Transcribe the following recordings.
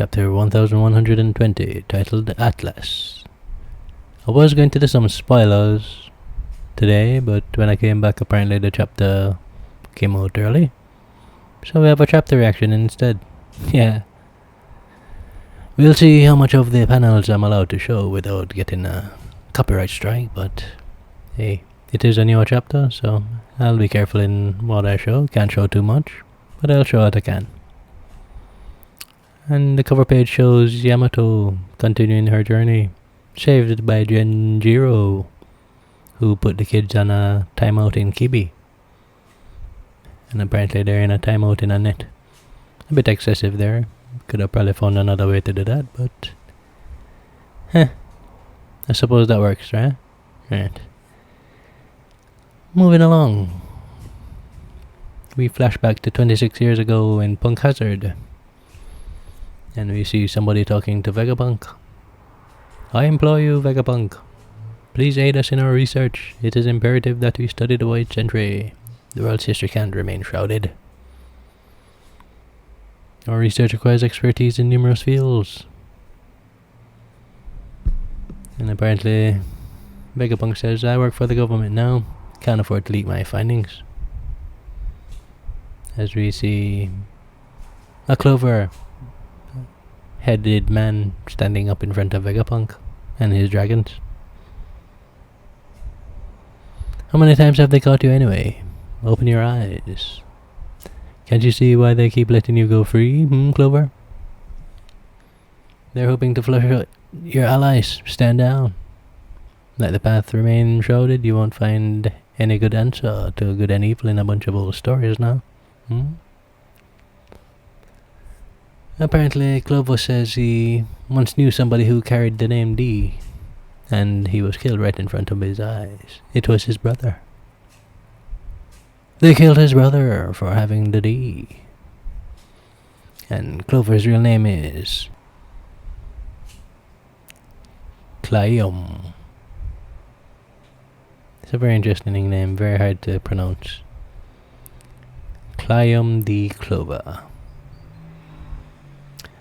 chapter 1120, titled Atlas. I was going to do some spoilers today, but when I came back, apparently the chapter came out early. So we have a chapter reaction instead. Yeah. We'll see how much of the panels I'm allowed to show without getting a copyright strike, but hey, it is a newer chapter, so I'll be careful in what I show. Can't show too much, but I'll show what I can. And the cover page shows Yamato continuing her journey, saved by Genjiro, who put the kids on a timeout in Kibi. And apparently they're in a timeout in a net. A bit excessive there. Could have probably found another way to do that, but I suppose that works, right? Right. Moving along. We flash back to 26 years ago in Punk Hazard. And we see somebody talking to Vegapunk. I implore you, Vegapunk. Please aid us in our research. It is imperative that we study the White Century. The world's history can't remain shrouded. Our research requires expertise in numerous fields. And apparently, Vegapunk says, I work for the government now. Can't afford to leak my findings. As we see a Clover headed man standing up in front of Vegapunk and his dragons. How many times have they caught you anyway? Open your eyes. Can't you see why they keep letting you go free, Clover? They're hoping to flush out your allies. Stand down. Let the path remain shrouded. You won't find any good answer to good and evil in a bunch of old stories now. Apparently, Clover says he once knew somebody who carried the name D, and he was killed right in front of his eyes. It was his brother. They killed his brother for having the D. And Clover's real name is Clayum. It's a very interesting name, very hard to pronounce. Clayum the Clover.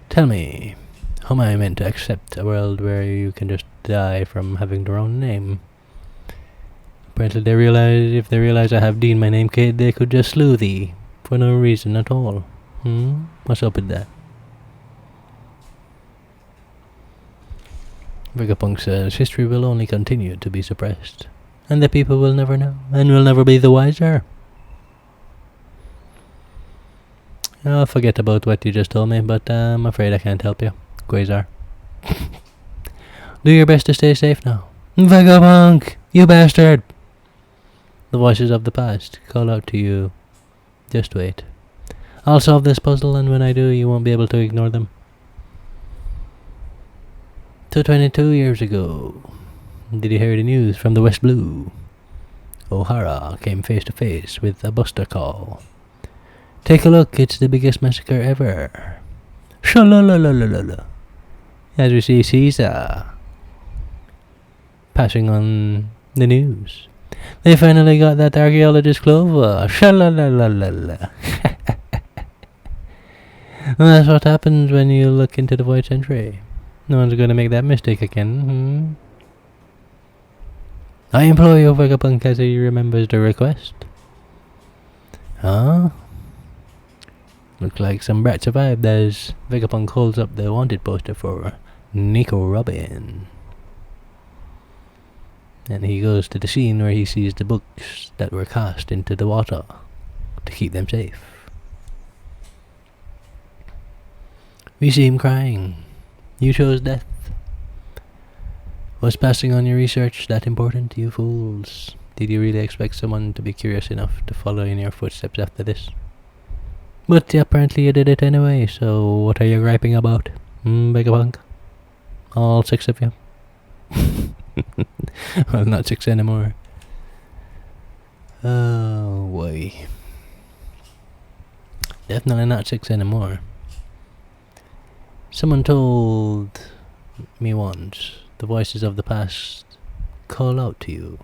Tell me, how am I meant to accept a world where you can just die from having the wrong name? Apparently if they realize I have D in my name, kid, they could just slew thee for no reason at all. What's up with that? Vegapunk says history will only continue to be suppressed, and the people will never know, and will never be the wiser. I'll forget about what you just told me, but I'm afraid I can't help you, Quasar. Do your best to stay safe now. Vegapunk! You bastard! The voices of the past call out to you. Just wait. I'll solve this puzzle, and when I do, you won't be able to ignore them. 22 years ago. Did you hear the news from the West Blue? O'Hara came face to face with a buster call. Take a look, it's the biggest massacre ever. Shalalalala. As we see Caesar passing on the news. They finally got that archaeologist Clover. Shalalalala. And that's what happens when you look into the White Century. No one's gonna make that mistake again. I implore you, Vegapunk, as he remembers the request. Huh? Looks like some brat survived as Vegapunk holds up the wanted poster for Nico Robin. And he goes to the scene where he sees the books that were cast into the water to keep them safe. We see him crying. You chose death. Was passing on your research that important, you fools? Did you really expect someone to be curious enough to follow in your footsteps after this? But apparently you did it anyway, so what are you griping about? Vegapunk? All 6 of you? Well, not 6 anymore. Oh, boy. Definitely not 6 anymore. Someone told me once, the voices of the past call out to you.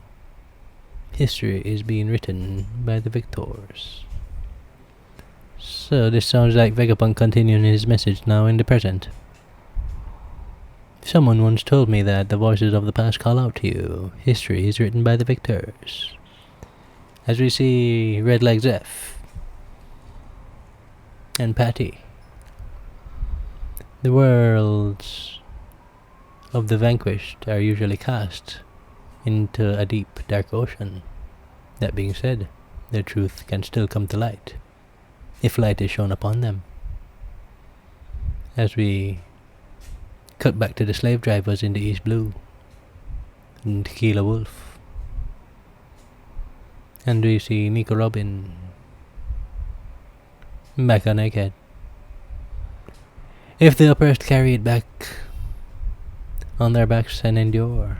History is being written by the victors. So this sounds like Vegapunk continuing his message now in the present. Someone once told me that the voices of the past call out to you. History is written by the victors. As we see Redleg Zeph and Patty, the worlds of the vanquished are usually cast into a deep, dark ocean. That being said, their truth can still come to light, if light is shone upon them. As we cut back to the slave drivers in the East Blue and Tequila Wolf, and we see Nico Robin back on Egghead. If the oppressed carry it back on their backs and endure.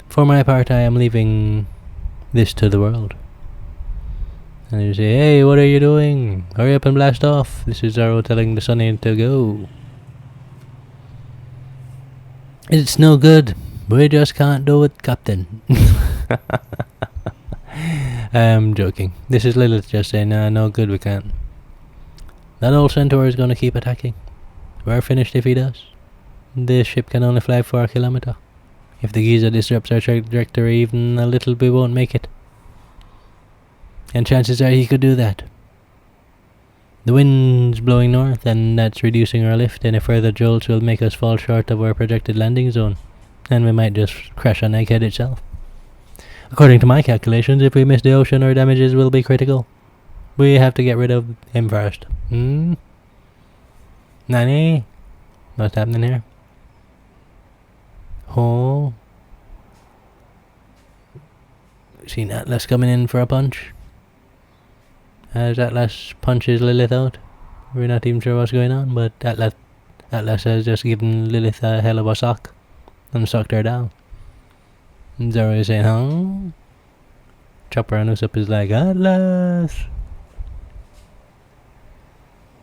For my part, I am leaving this to the world. And you say, hey, what are you doing? Hurry up and blast off. This is Zoro telling the Sunny to go. It's no good. We just can't do it, Captain. I'm joking. This is Lilith just saying, no good, we can't. That old centaur is gonna keep attacking. We're finished if he does. This ship can only fly for a kilometer. If the Giza disrupts our trajectory even a little, we won't make it. And chances are he could do that. The wind's blowing north, and that's reducing our lift. Any further jolts will make us fall short of our projected landing zone, and we might just crash on Egghead itself. According to my calculations, if we miss the ocean, our damages will be critical. We have to get rid of him first. Nani? What's happening here? Oh. Seen Atlas coming in for a punch. As Atlas punches Lilith out. We're not even sure what's going on, but Atlas has just given Lilith a hell of a sock and sucked her down. And Zoro is saying, huh? Chopper and Usopp is like, Atlas!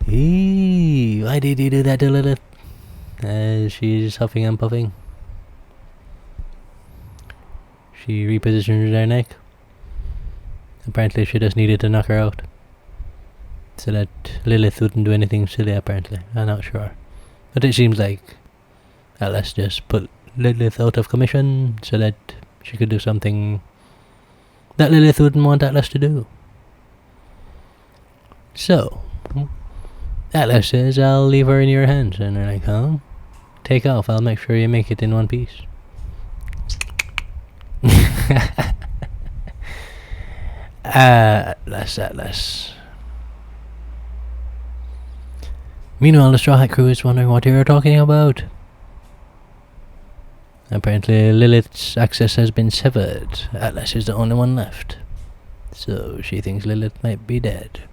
Eee, why did he do that to Lilith? As she's huffing and puffing. She repositions her neck. Apparently she just needed to knock her out, so that Lilith wouldn't do anything silly, apparently. I'm not sure. But it seems like Atlas just put Lilith out of commission so that she could do something that Lilith wouldn't want Atlas to do. So, Atlas says, I'll leave her in your hands. And they're like, huh? Take off, I'll make sure you make it in one piece. Atlas. Meanwhile, the Straw Hat crew is wondering what you're talking about. Apparently, Lilith's access has been severed. Atlas is the only one left. So, she thinks Lilith might be dead.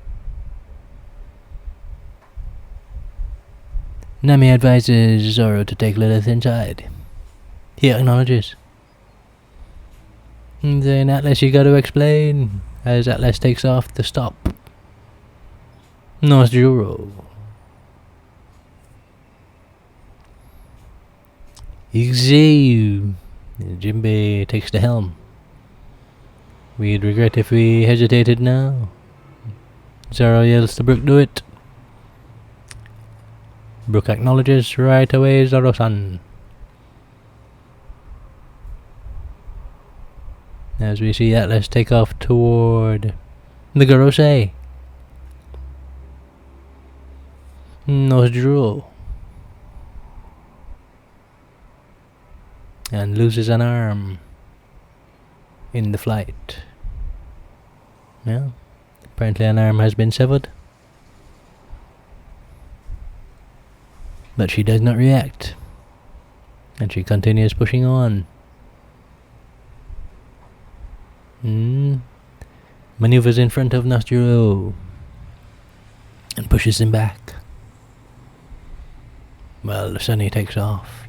Nami advises Zoro to take Lilith inside. He acknowledges. Then Atlas, you gotta explain. As Atlas takes off to stop Nosjuro. Jinbei takes the helm. We'd regret if we hesitated now. Zoro yells to Brook, do it. Brook acknowledges right away, Zoro-san. As we see Atlas take off toward the Gorosei. Nosjuro. And loses an arm in the flight. Yeah, apparently an arm has been severed. But she does not react. And she continues pushing on. Maneuvers in front of Nosjuro and pushes him back. Well, the Sunny takes off.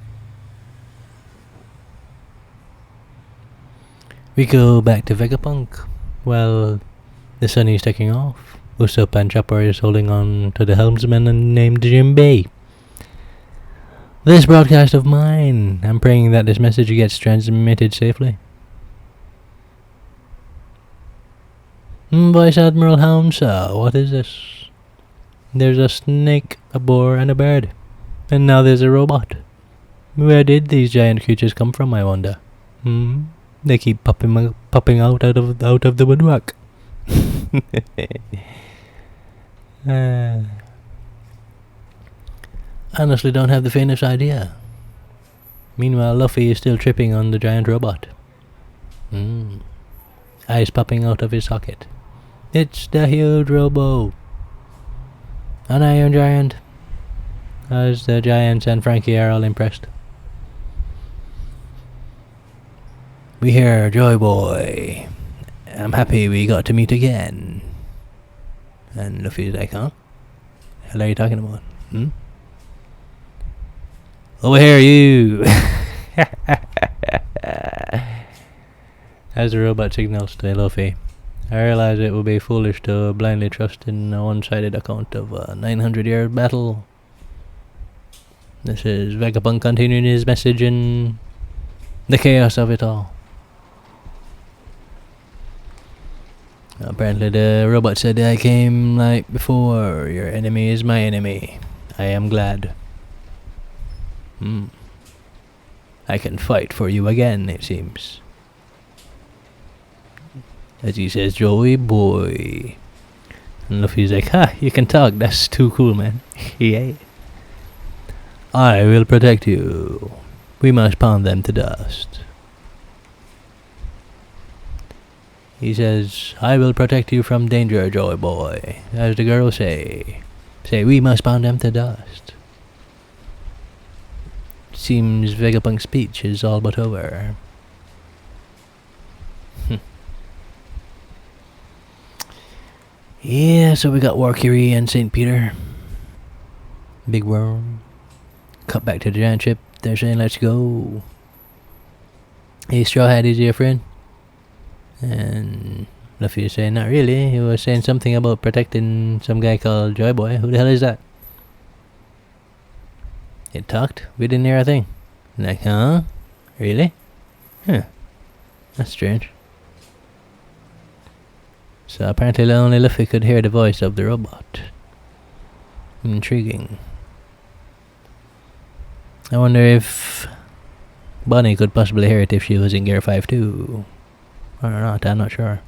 We go back to Vegapunk. Well, the Sunny is taking off. Usopp and Chopper is holding on to the helmsman named Jinbei. This broadcast of mine, I'm praying that this message gets transmitted safely. Vice Admiral Hamsa, what is this? There's a snake, a boar, and a bird. And now there's a robot. Where did these giant creatures come from, I wonder? They keep popping out of the woodwork. Honestly don't have the faintest idea. Meanwhile, Luffy is still tripping on the giant robot. Eyes popping out of his socket. It's the huge robo. An iron giant. As the giants and Frankie are all impressed. We hear Joy Boy. I'm happy we got to meet again. And Luffy's like, huh? What the hell are you talking about? Over here, you! As the robot signals to Luffy, I realize it would be foolish to blindly trust in a one-sided account of a 900-year battle. This is Vegapunk continuing his message in the chaos of it all. Apparently the robot said I came like before. Your enemy is my enemy. I am glad. I can fight for you again, it seems. As he says, Joey boy. And Luffy's like, you can talk, that's too cool, man. Yeah. I will protect you. We must pound them to dust. He says, I will protect you from danger, Joy boy. As the girls say, we must pound them to dust. Seems Vegapunk's speech is all but over. Yeah, so we got Warcury and St. Peter. Big Worm. Cut back to the giant ship. They're saying, let's go. Hey, Straw Hat, is your friend? And Luffy is saying, not really. He was saying something about protecting some guy called Joy Boy. Who the hell is that? It talked? We didn't hear a thing. Like, huh? Really? Huh. That's strange. So apparently only Luffy could hear the voice of the robot. Intriguing. I wonder if Bonnie could possibly hear it if she was in Gear 5 too. Or not, I'm not sure.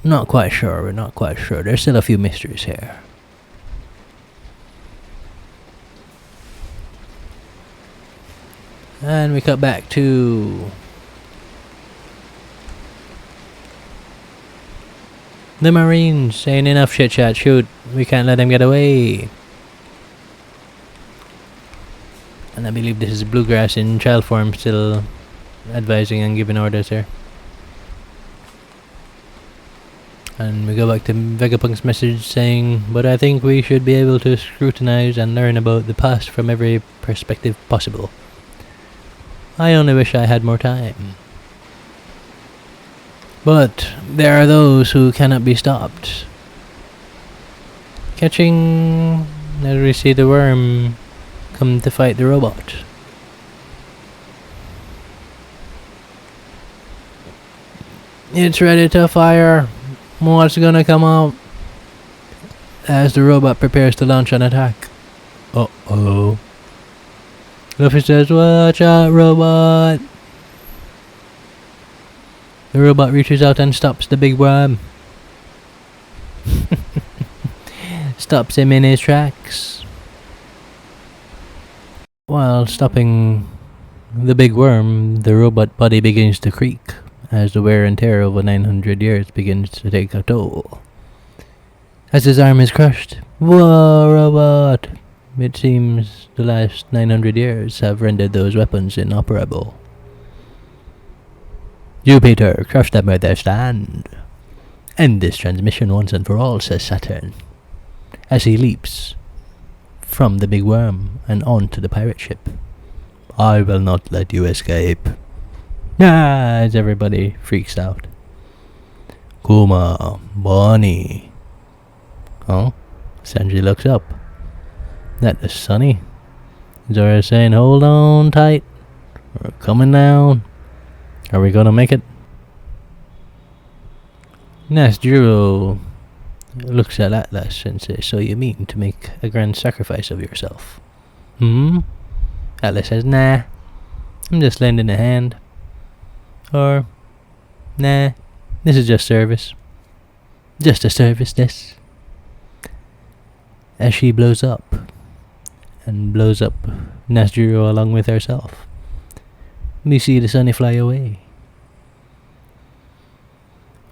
Not quite sure, we're not quite sure. There's still a few mysteries here. And we cut back to the Marines saying enough shit chat, shoot, we can't let them get away. And I believe this is Bluegrass in child form still advising and giving orders here. And we go back to Vegapunk's message saying, but I think we should be able to scrutinize and learn about the past from every perspective possible. I only wish I had more time. But there are those who cannot be stopped. Catching, as we see the worm come to fight the robot. It's ready to fire. What's gonna come out? As the robot prepares to launch an attack. Uh-oh. Luffy says, watch out, robot. The robot reaches out and stops the big worm. Stops him in his tracks. While stopping the big worm, the robot body begins to creak as the wear and tear over 900 years begins to take a toll. As his arm is crushed, whoa, robot! It seems the last 900 years have rendered those weapons inoperable. Jupiter, crush them where they stand. End this transmission once and for all, says Saturn, as he leaps from the big worm and onto the pirate ship. I will not let you escape. As everybody freaks out. Kuma, Bonnie. Oh, Sanji looks up. That is Sunny. Zoro saying, hold on tight. We're coming down. Are we gonna make it? Next, Jiro looks at Atlas and says, "So you mean to make a grand sacrifice of yourself?" Atlas says, "Nah, I'm just lending a hand." Or, "Nah, this is just service. Just a service, this." As she blows up, and blows up Nazjiro along with herself, we see the Sunny fly away.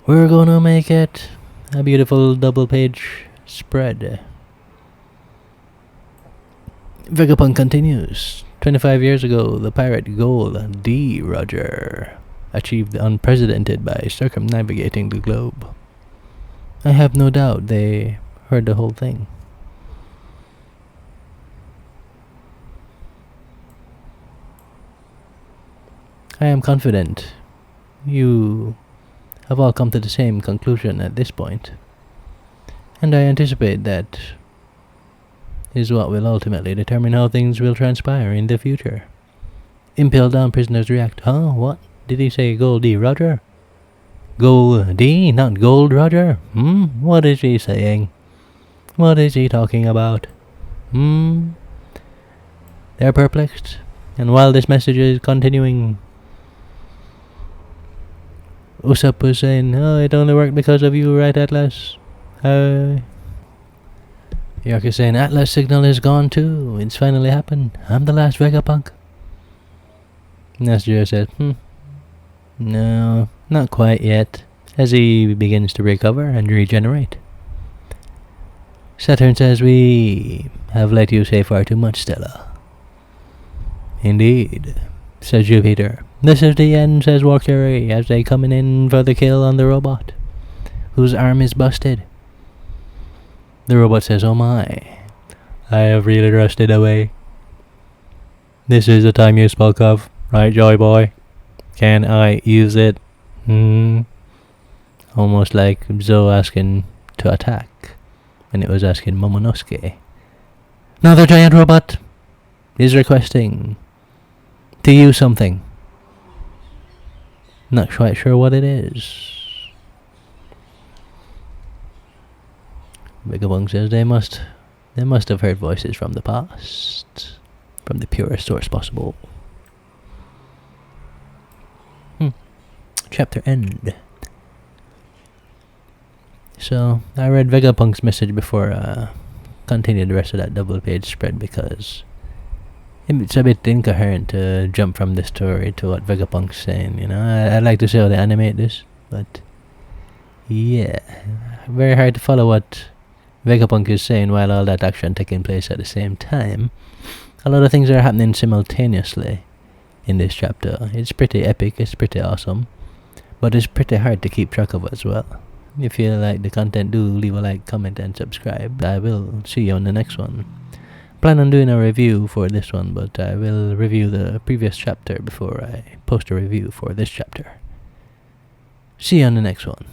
We're gonna make it a beautiful double-page spread. Vegapunk continues. 25 years ago, the pirate Gold D. Roger achieved the unprecedented by circumnavigating the globe. I have no doubt they heard the whole thing. I am confident you have all come to the same conclusion at this point, and I anticipate that is what will ultimately determine how things will transpire in the future. Impaled down prisoners react. Huh? What? Did he say Gold D. Roger? Gold D, not Gold Roger? What is he saying? What is he talking about? They're perplexed, and while this message is continuing, Usopp was saying, "Oh, it only worked because of you, right, Atlas?" York is saying, "Atlas' signal is gone too. It's finally happened. I'm the last Vegapunk." Nazjiro says, "No, not quite yet," as he begins to recover and regenerate. Saturn says, "We have let you say far too much, Stella." "Indeed," says Jupiter. "This is the end," says Valkyrie, as they coming in for the kill on the robot, whose arm is busted. The robot says, "Oh my, I have really rusted away. This is the time you spoke of, right, Joy Boy? Can I use it?" Almost like Zo asking to attack, and it was asking Momonosuke. Now the giant robot is requesting to use something. Not quite sure what it is. Vegapunk says they must have heard voices from the past, from the purest source possible. Chapter end. So I read Vegapunk's message before continued the rest of that double-page spread because it's a bit incoherent to jump from the story to what Vegapunk's saying. I'd like to see how they animate this, but yeah, very hard to follow what Vegapunk is saying while all that action taking place at the same time. A lot of things are happening simultaneously in this chapter. It's pretty epic, it's pretty awesome, but it's pretty hard to keep track of as well. If you like the content, do leave a like, comment, and subscribe. I will see you on the next one. Plan on doing a review for this one, but I will review the previous chapter before I post a review for this chapter. See you on the next one.